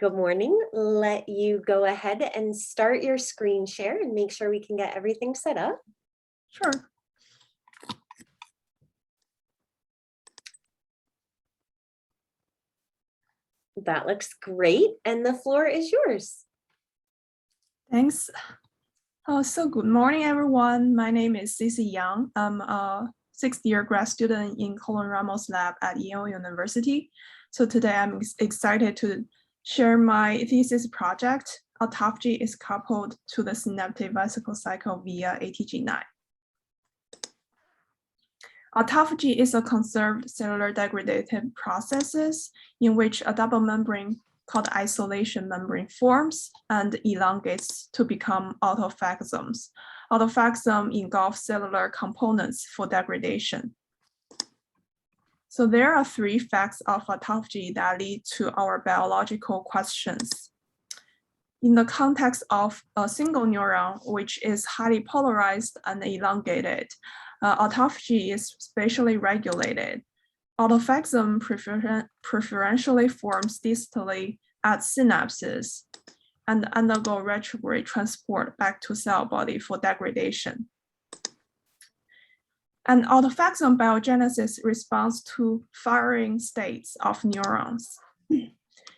Good morning. Let you go ahead and start your screen share and make sure we can get everything set up. Sure. That looks great, and the floor is yours. Thanks. So good morning, everyone. My name is Sisi Yang. I'm a sixth-year grad student in Colin Ramos lab at Yale University. So today I'm excited to share my thesis project. Autophagy is coupled to the synaptic vesicle cycle via ATG9. Autophagy is a conserved cellular degradative processes in which a double membrane called isolation membrane forms and elongates to become autophagosms. Autophagosm engulfs cellular components for degradation. So there are three facts of autophagy that lead to our biological questions. In the context of a single neuron, which is highly polarized and elongated, autophagy is spatially regulated. Autophagosm preferentially forms distally at synapses and undergo retrograde transport back to cell body for degradation. And autophagosm biogenesis responds to firing states of neurons.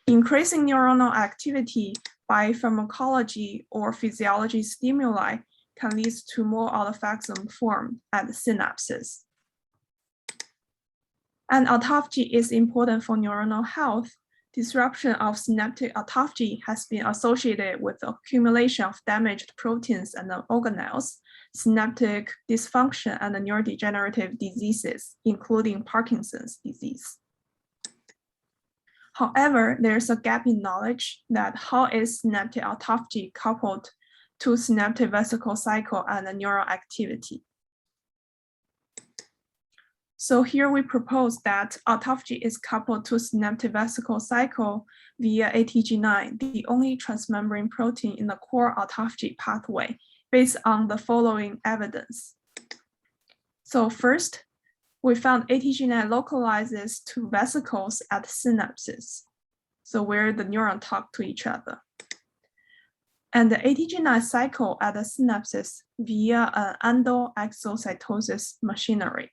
Increasing neuronal activity by pharmacology or physiology stimuli can lead to more autophagosm formed at synapses. And autophagy is important for neuronal health. Disruption of synaptic autophagy has been associated with the accumulation of damaged proteins and organelles, synaptic dysfunction, and neurodegenerative diseases, including Parkinson's disease. However, there's a gap in knowledge that how is synaptic autophagy coupled to synaptic vesicle cycle and neural activity. So here we propose that autophagy is coupled to synaptic vesicle cycle via ATG9, the only transmembrane protein in the core autophagy pathway, based on the following evidence. So first, we found ATG9 localizes to vesicles at synapses, so where the neurons talk to each other. And the ATG9 cycle at the synapses via an endoexocytosis machinery.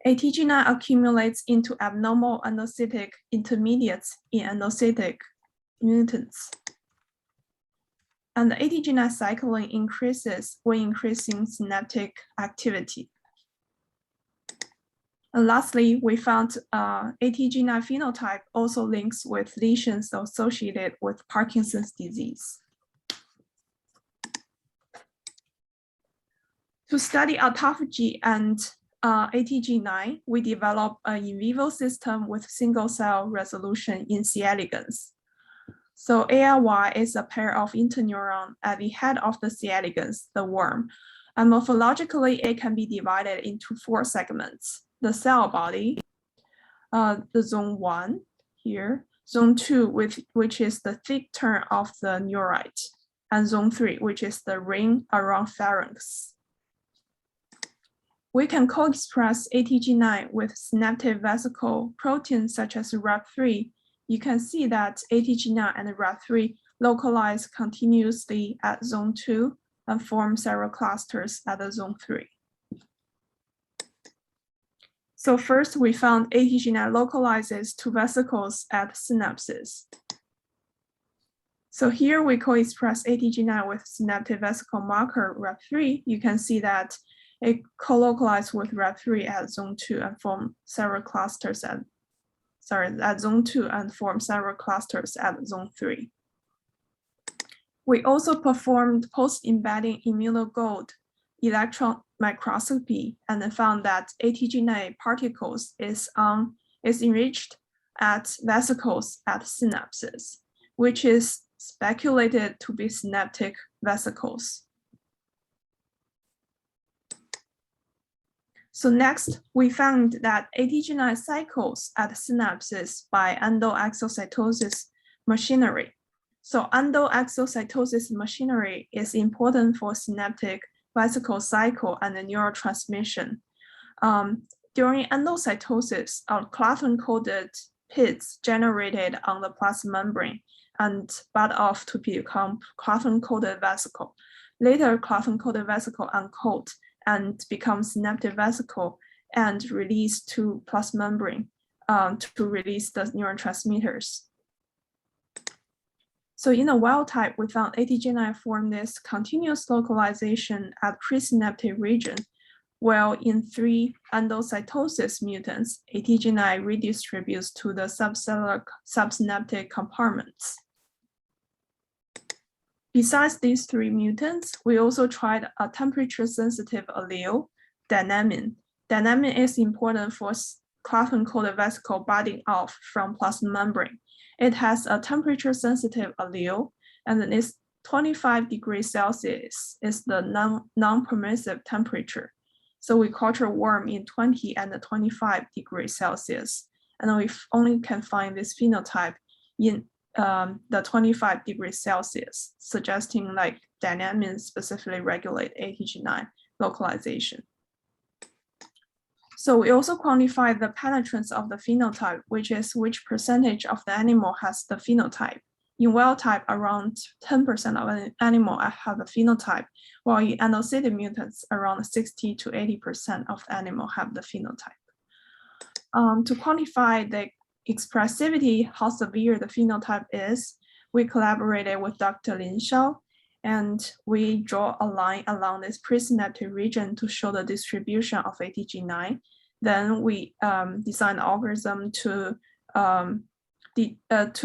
ATG9 accumulates into abnormal endocytic intermediates in endocytic mutants. And the ATG9 cycling increases when increasing synaptic activity. And lastly, we found ATG9 phenotype also links with lesions associated with Parkinson's disease. To study autophagy and ATG9, we developed an in vivo system with single cell resolution in C. elegans. So AIY is a pair of interneuron at the head of the C. elegans, the worm. And morphologically, it can be divided into 4 segments: the cell body, the zone 1 here, zone 2, which is the thick turn of the neurite, and zone 3, which is the ring around pharynx. We can co-express ATG9 with synaptic vesicle proteins such as RAP3. You can see that ATG9 and RAP3 localize continuously at zone 2 and form several clusters at the zone 3. So first, we found ATG9 localizes to vesicles at synapses. So here we co-express ATG9 with synaptic vesicle marker RAP3. You can see that it co-localizes with RAP3 at zone 2 and form several clusters at zone 2 and form several clusters at zone 3. We also performed post-embedding immunogold electron microscopy and found that ATG9 particles is enriched at vesicles at synapses, which is speculated to be synaptic vesicles. So next, we found that ATG9 cycles at synapses by endoexocytosis machinery. So endoexocytosis machinery is important for synaptic vesicle cycle and neurotransmission. During endocytosis, a clathrin-coded pits generated on the plasma membrane and bud off to become clogging-coated vesicle. Later, clogging-coated vesicle uncoat and become synaptic vesicle and release to plasma membrane to release the neurotransmitters. So in the wild type, we found ATG9 form this continuous localization at presynaptic region, while in 3 endocytosis mutants, ATG9 redistributes to the subcellular subsynaptic compartments. Besides these 3 mutants, we also tried a temperature-sensitive allele, dynamin. Dynamin is important for clogging-coated vesicle budding off from plasma membrane. It has a temperature-sensitive allele, and then it's 25 degrees Celsius is the non-permissive temperature. So we culture worm in 20 and 25 degrees Celsius, and we only can find this phenotype in the 25 degrees Celsius, suggesting like dynamin specifically regulate ATG9 localization. So we also quantify the penetrance of the phenotype, which is which percentage of the animal has the phenotype. In wild type, around 10% of an animal have the phenotype, while in endocytic mutants, around 60 to 80% of the animal have the phenotype. To quantify the expressivity, how severe the phenotype is, we collaborated with Dr. Lin Shao, and we draw a line along this presynaptic region to show the distribution of ATG9. Then we designed an algorithm to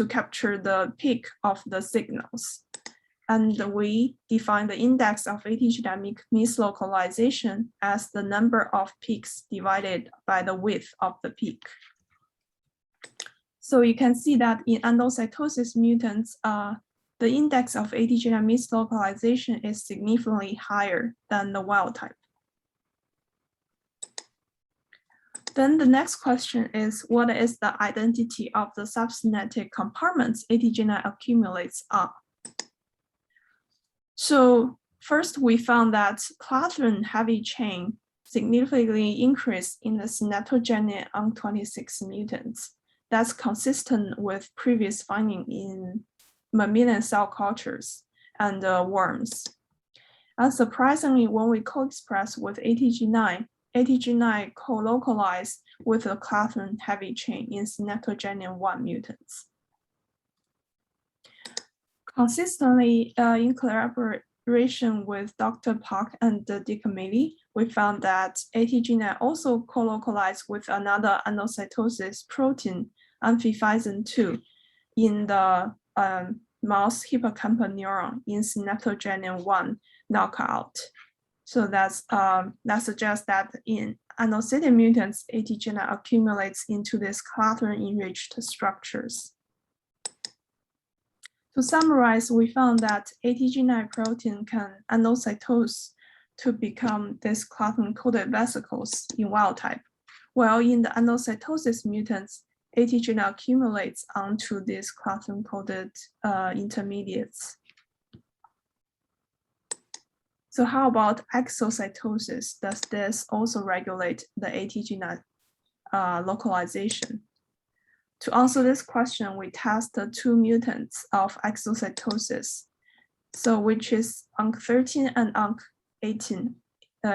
capture the peak of the signals. And we define the index of ATG9 mislocalization as the number of peaks divided by the width of the peak. So you can see that in endocytosis mutants, the index of ATG9 mislocalization is significantly higher than the wild type. Then the next question is, what is the identity of the subsynaptic compartments ATG9 accumulates on? So first, we found that clathrin heavy chain significantly increased in the synaptogenic UNC26 mutants. That's consistent with previous finding in mammalian cell cultures and worms. And surprisingly, when we co-express with ATG9, ATG9 co-localized with the clathrin heavy chain in synaptogenic 1 mutants. Consistently, in collaboration with Dr. Park and Dick Milley, we found that ATG9 also co-localized with another endocytosis protein, amphiphysin 2, in the mouse hippocampal neuron in synaptogenic 1 knockout. So that suggests that in endocytic mutants, ATG9 accumulates into these clathrin-enriched structures. To summarize, we found that ATG9 protein can endocytose to become these clathrin-coated vesicles in wild type, while in the endocytosis mutants, ATG9 accumulates onto these clathrin-coated intermediates. So how about exocytosis? Does this also regulate the ATG9 localization? To answer this question, we tested 2 mutants of exocytosis, so which is UNC13 and UNC18,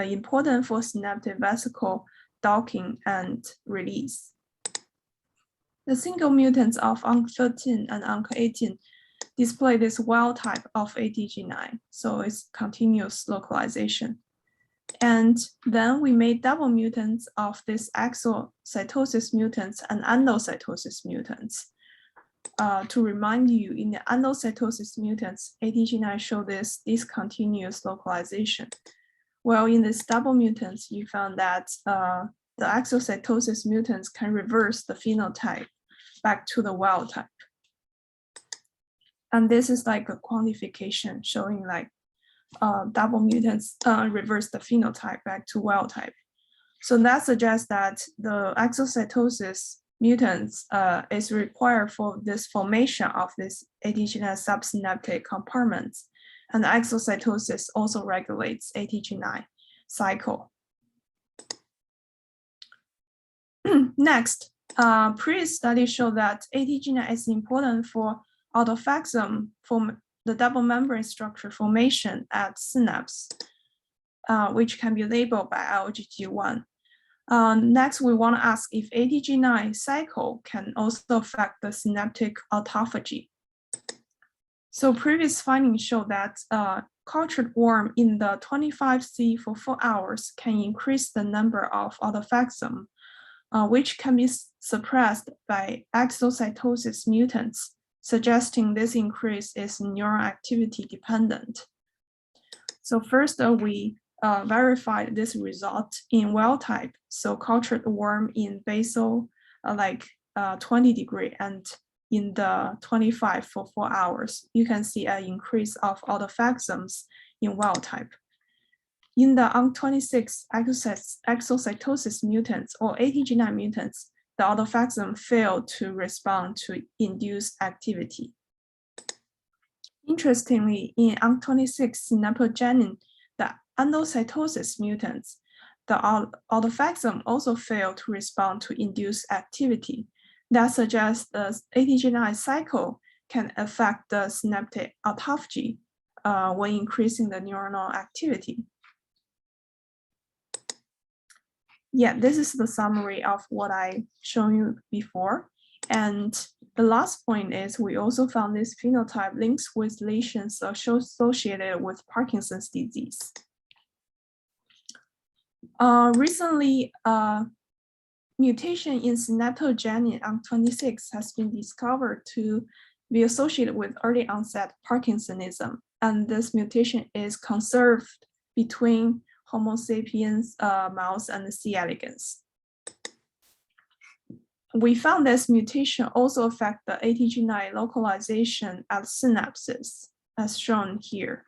important for synaptic vesicle docking and release. The single mutants of UNC13 and UNC18 display this wild type of ATG9, so it's continuous localization. And then we made double mutants of these exocytosis mutants and endocytosis mutants. To remind you, in the endocytosis mutants, ATG9 show this discontinuous localization. While in these double mutants, you found that the exocytosis mutants can reverse the phenotype back to the wild type. And this is like a quantification showing like double mutants reverse the phenotype back to wild type. So that suggests that the exocytosis mutants is required for this formation of this ATG9 subsynaptic compartments, and the exocytosis also regulates ATG9 cycle. Next, Previous studies show that ATG9 is important for autophagy for the double membrane structure formation at synapse, which can be labeled by IgG1. Next, we want to ask if ATG9 cycle can also affect the synaptic autophagy. So previous findings show that cultured worm in the 25C for 4 hours can increase the number of autophagy, which can be suppressed by exocytosis mutants, suggesting this increase is neuron activity dependent. So first, we verified this result in wild type. So cultured worm in basal 20 degree and in the 25 for 4 hours, you can see an increase of autophagy in wild type. In the UNC26 exocytosis mutants or ATG9 mutants, the autophagy failed to respond to induced activity. Interestingly, in UNC26 synaptogenin, the endocytosis mutants, the autophagy also failed to respond to induced activity. That suggests the ATG9 cycle can affect the synaptic autophagy when increasing the neuronal activity. Yeah, this is the summary of what I shown you before. And the last point is we also found this phenotype links with lesions associated with Parkinson's disease. Recently, mutation in synaptogenin UNC26 has been discovered to be associated with early onset Parkinsonism. And this mutation is conserved between Homo sapiens mouse and C. elegans. We found this mutation also affects the ATG9 localization at synapses, as shown here.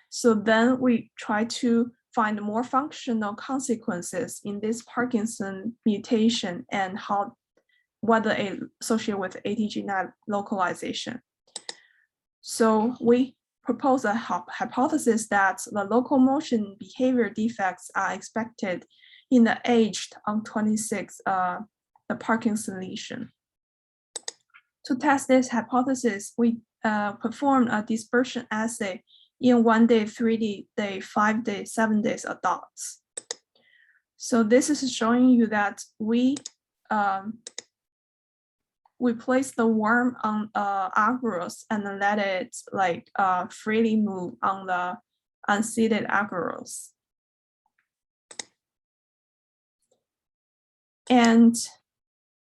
So then we try to find more functional consequences in this Parkinson mutation and whether it associated with ATG9 localization. So we propose a hypothesis that the locomotion behavior defects are expected in the aged UNC26 the Parkinson lesion. To test this hypothesis, we performed a dispersion assay in 1 day, 3 day, 5 days, 7 days adults. So this is showing you that we place the worm on agarose and let it freely move on the unseated agarose. And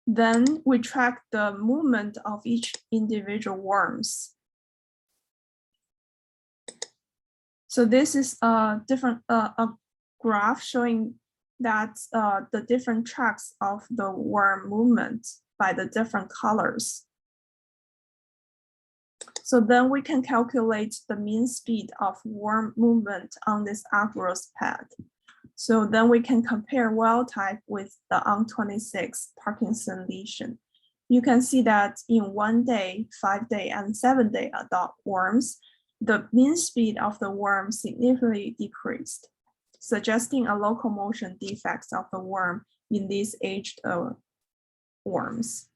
then we track the movement of each individual worms. So this is a different a graph showing that the different tracks of the worm movement by the different colors. So then we can calculate the mean speed of worm movement on this agarose pad. So then we can compare wild type with the UNC26 Parkinson lesion. You can see that in 1 day, 5 day, and 7 day adult worms, the mean speed of the worm significantly decreased, suggesting a locomotion defects of the worm in these aged worms.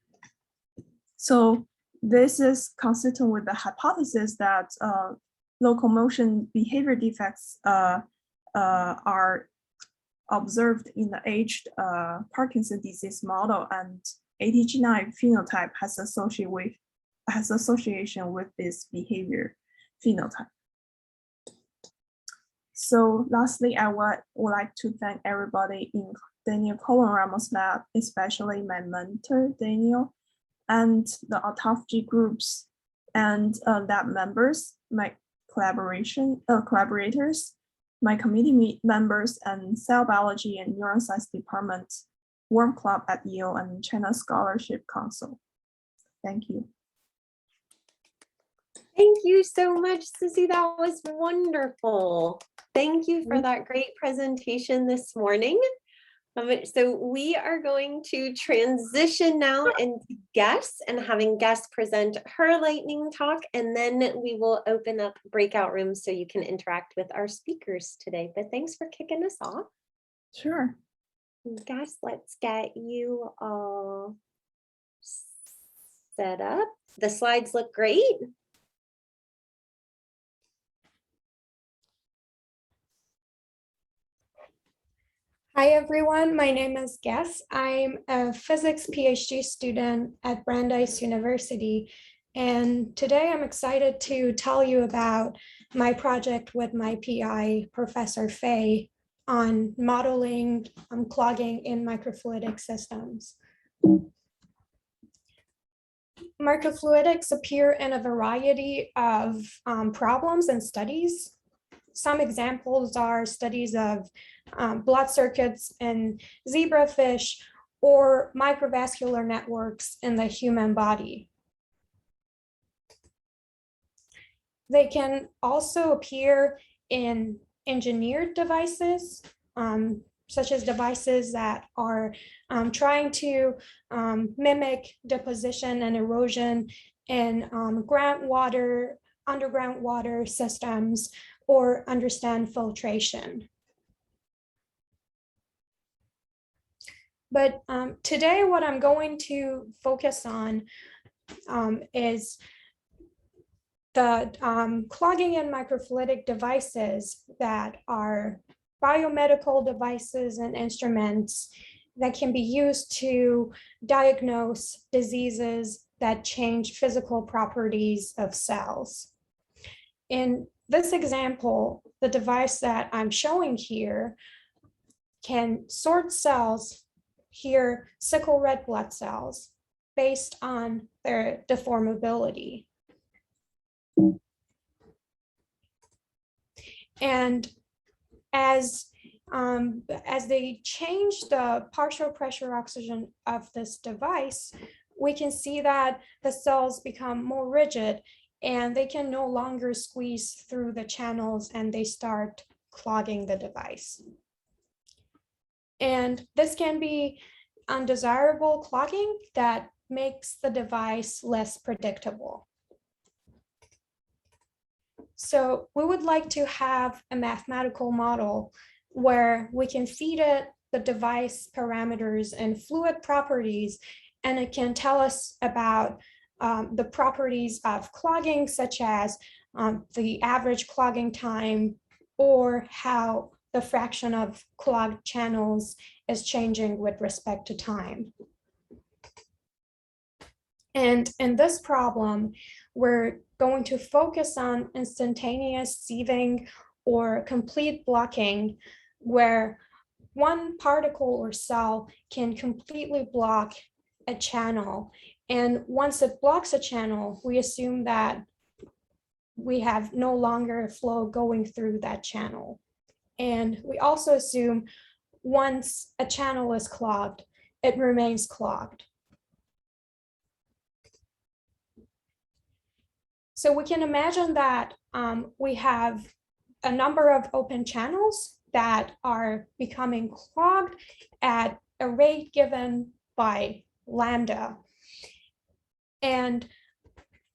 So this is consistent with the hypothesis that locomotion behavior defects are observed in the aged Parkinson's disease model, and ATG9 phenotype has association with this behavior phenotype. So lastly, I would like to thank everybody in Daniel Colon-Ramos lab, especially my mentor, Daniel, and the autophagy groups and lab members, my collaborators, my committee members, and cell biology and neuroscience department, Worm Club at Yale, and China Scholarship Council. Thank you. Thank you so much, Sisi. That was wonderful. Thank you for that great presentation this morning. So we are going to transition now into Gess and having Gess present her lightning talk, and then we will open up breakout rooms so you can interact with our speakers today. But thanks for kicking us off. Sure. Gosh, let's get you all set up. The slides look great. Hi everyone, my name is Gess. I'm a physics PhD student at Brandeis University, and today I'm excited to tell you about my project with my PI, Professor Fay, on modeling clogging in microfluidic systems. Microfluidics appear in a variety of problems and studies. Some examples are studies of blood circuits in zebrafish or microvascular networks in the human body. They can also appear in engineered devices, such as devices that are trying to mimic deposition and erosion in groundwater, underground water systems, or understand filtration. But today what I'm going to focus on is the clogging in microfluidic devices that are biomedical devices and instruments that can be used to diagnose diseases that change physical properties of cells. In this example, the device that I'm showing here can sort cells, here sickle red blood cells, based on their deformability. And as they change the partial pressure oxygen of this device, we can see that the cells become more rigid and they can no longer squeeze through the channels and they start clogging the device. And this can be undesirable clogging that makes the device less predictable. So we would like to have a mathematical model where we can feed it the device parameters and fluid properties, and it can tell us about the properties of clogging, such as the average clogging time or how the fraction of clogged channels is changing with respect to time. And in this problem, we're going to focus on instantaneous sieving or complete blocking, where one particle or cell can completely block a channel. And once it blocks a channel, we assume that we have no longer flow going through that channel. And we also assume once a channel is clogged, it remains clogged. So we can imagine that we have a number of open channels that are becoming clogged at a rate given by lambda. And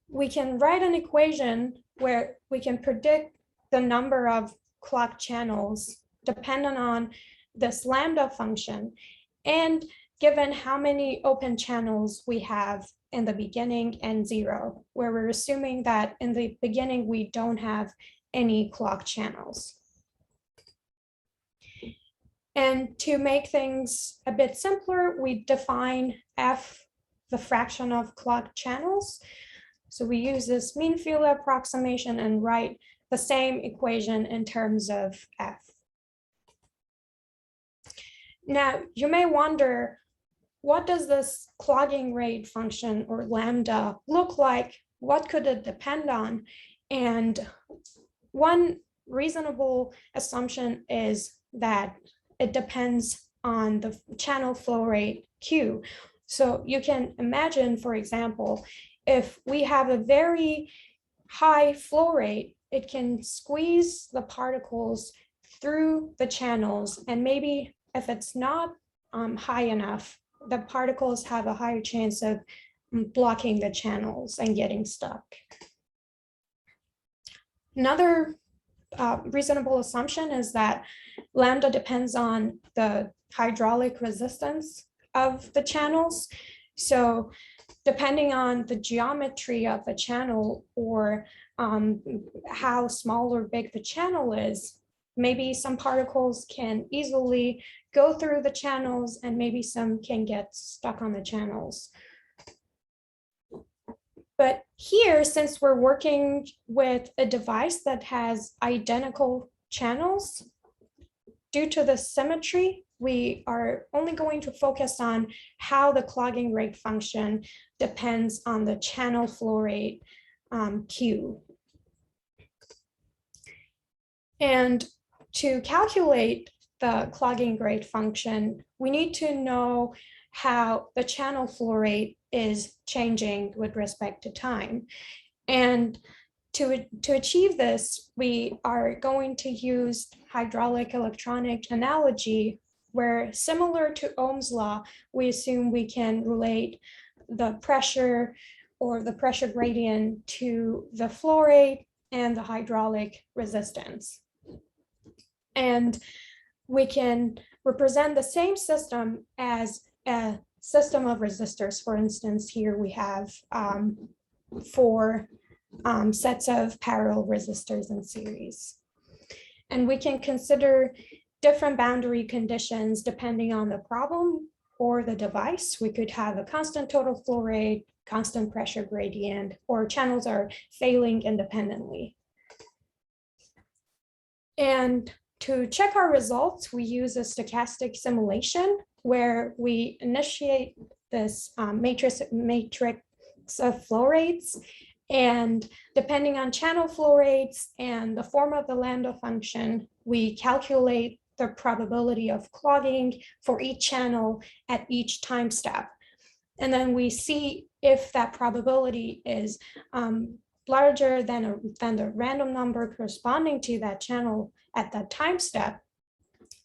we can write an equation where we can predict the number of clogged channels dependent on this lambda function, and given how many open channels we have in the beginning and 0, where we're assuming that in the beginning we don't have any clogged channels. And to make things a bit simpler, we define F, the fraction of clogged channels. So we use this mean field approximation and write the same equation in terms of F. Now, you may wonder, what does this clogging rate function or lambda look like? What could it depend on? And one reasonable assumption is that it depends on the channel flow rate Q. So you can imagine, for example, if we have a very high flow rate, it can squeeze the particles through the channels, and maybe if it's not high enough, the particles have a higher chance of blocking the channels and getting stuck. Another reasonable assumption is that lambda depends on the hydraulic resistance of the channels. So depending on the geometry of the channel or how small or big the channel is, maybe some particles can easily go through the channels and maybe some can get stuck on the channels. But here, since we're working with a device that has identical channels, due to the symmetry, we are only going to focus on how the clogging rate function depends on the channel flow rate Q. And to calculate the clogging rate function, we need to know how the channel flow rate is changing with respect to time. And to achieve this, we are going to use hydraulic electronic analogy, where similar to Ohm's law, we assume we can relate the pressure or the pressure gradient to the flow rate and the hydraulic resistance. And we can represent the same system as a system of resistors. For instance, here we have 4 sets of parallel resistors in series. And we can consider different boundary conditions depending on the problem or the device. We could have a constant total flow rate, constant pressure gradient, or channels are failing independently. And to check our results, we use a stochastic simulation where we initiate this matrix of flow rates. And depending on channel flow rates and the form of the lambda function, we calculate the probability of clogging for each channel at each time step. And then we see if that probability is larger than the random number corresponding to that channel at that time step,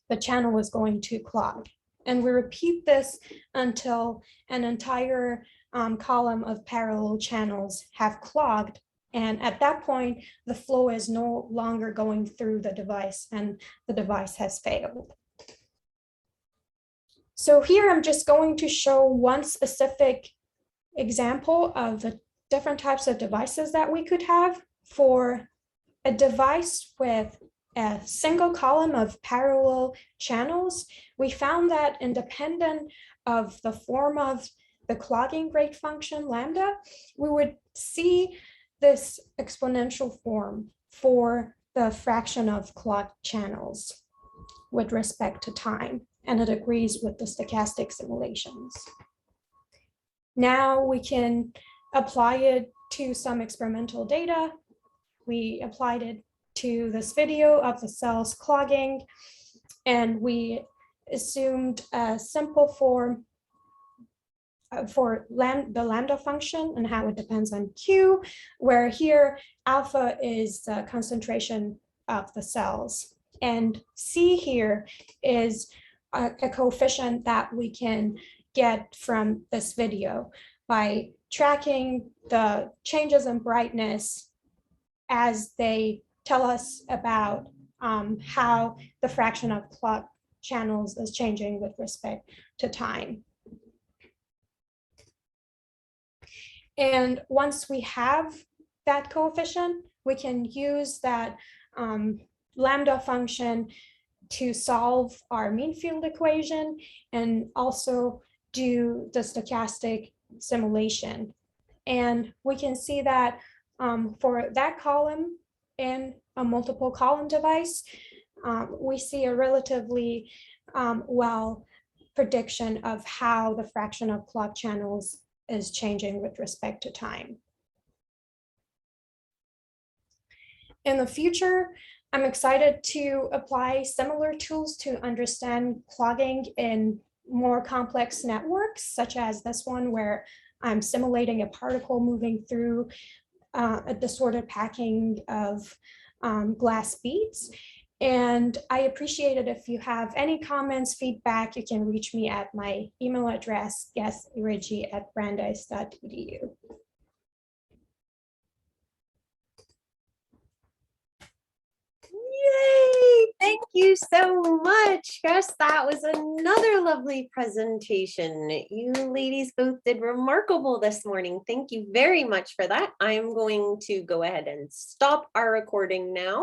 the channel is going to clog. And we repeat this until an entire column of parallel channels have clogged. And at that point, the flow is no longer going through the device and the device has failed. So here I'm just going to show one specific example of the different types of devices that we could have. For a device with a single column of parallel channels, we found that independent of the form of the clogging rate function lambda, we would see this exponential form for the fraction of clogged channels with respect to time, and it agrees with the stochastic simulations. Now we can apply it to some experimental data. We applied it to this video of the cells clogging, and we assumed a simple form for the lambda function and how it depends on Q, where here alpha is the concentration of the cells. And C here is a coefficient that we can get from this video by tracking the changes in brightness as they tell us about how the fraction of clogged channels is changing with respect to time. And once we have that coefficient, we can use that lambda function to solve our mean field equation and also do the stochastic simulation. And we can see that for that column in a multiple column device, we see a relatively well prediction of how the fraction of clogged channels is changing with respect to time. In the future, I'm excited to apply similar tools to understand clogging in more complex networks, such as this one where I'm simulating a particle moving through a disordered packing of glass beads. And I appreciate it if you have any comments, feedback, you can reach me at my email address, Iraji@brandeis.edu. Yay! Thank you so much, Gess. That was another lovely presentation. You ladies both did remarkable this morning. Thank you very much for that. I'm going to go ahead and stop our recording now.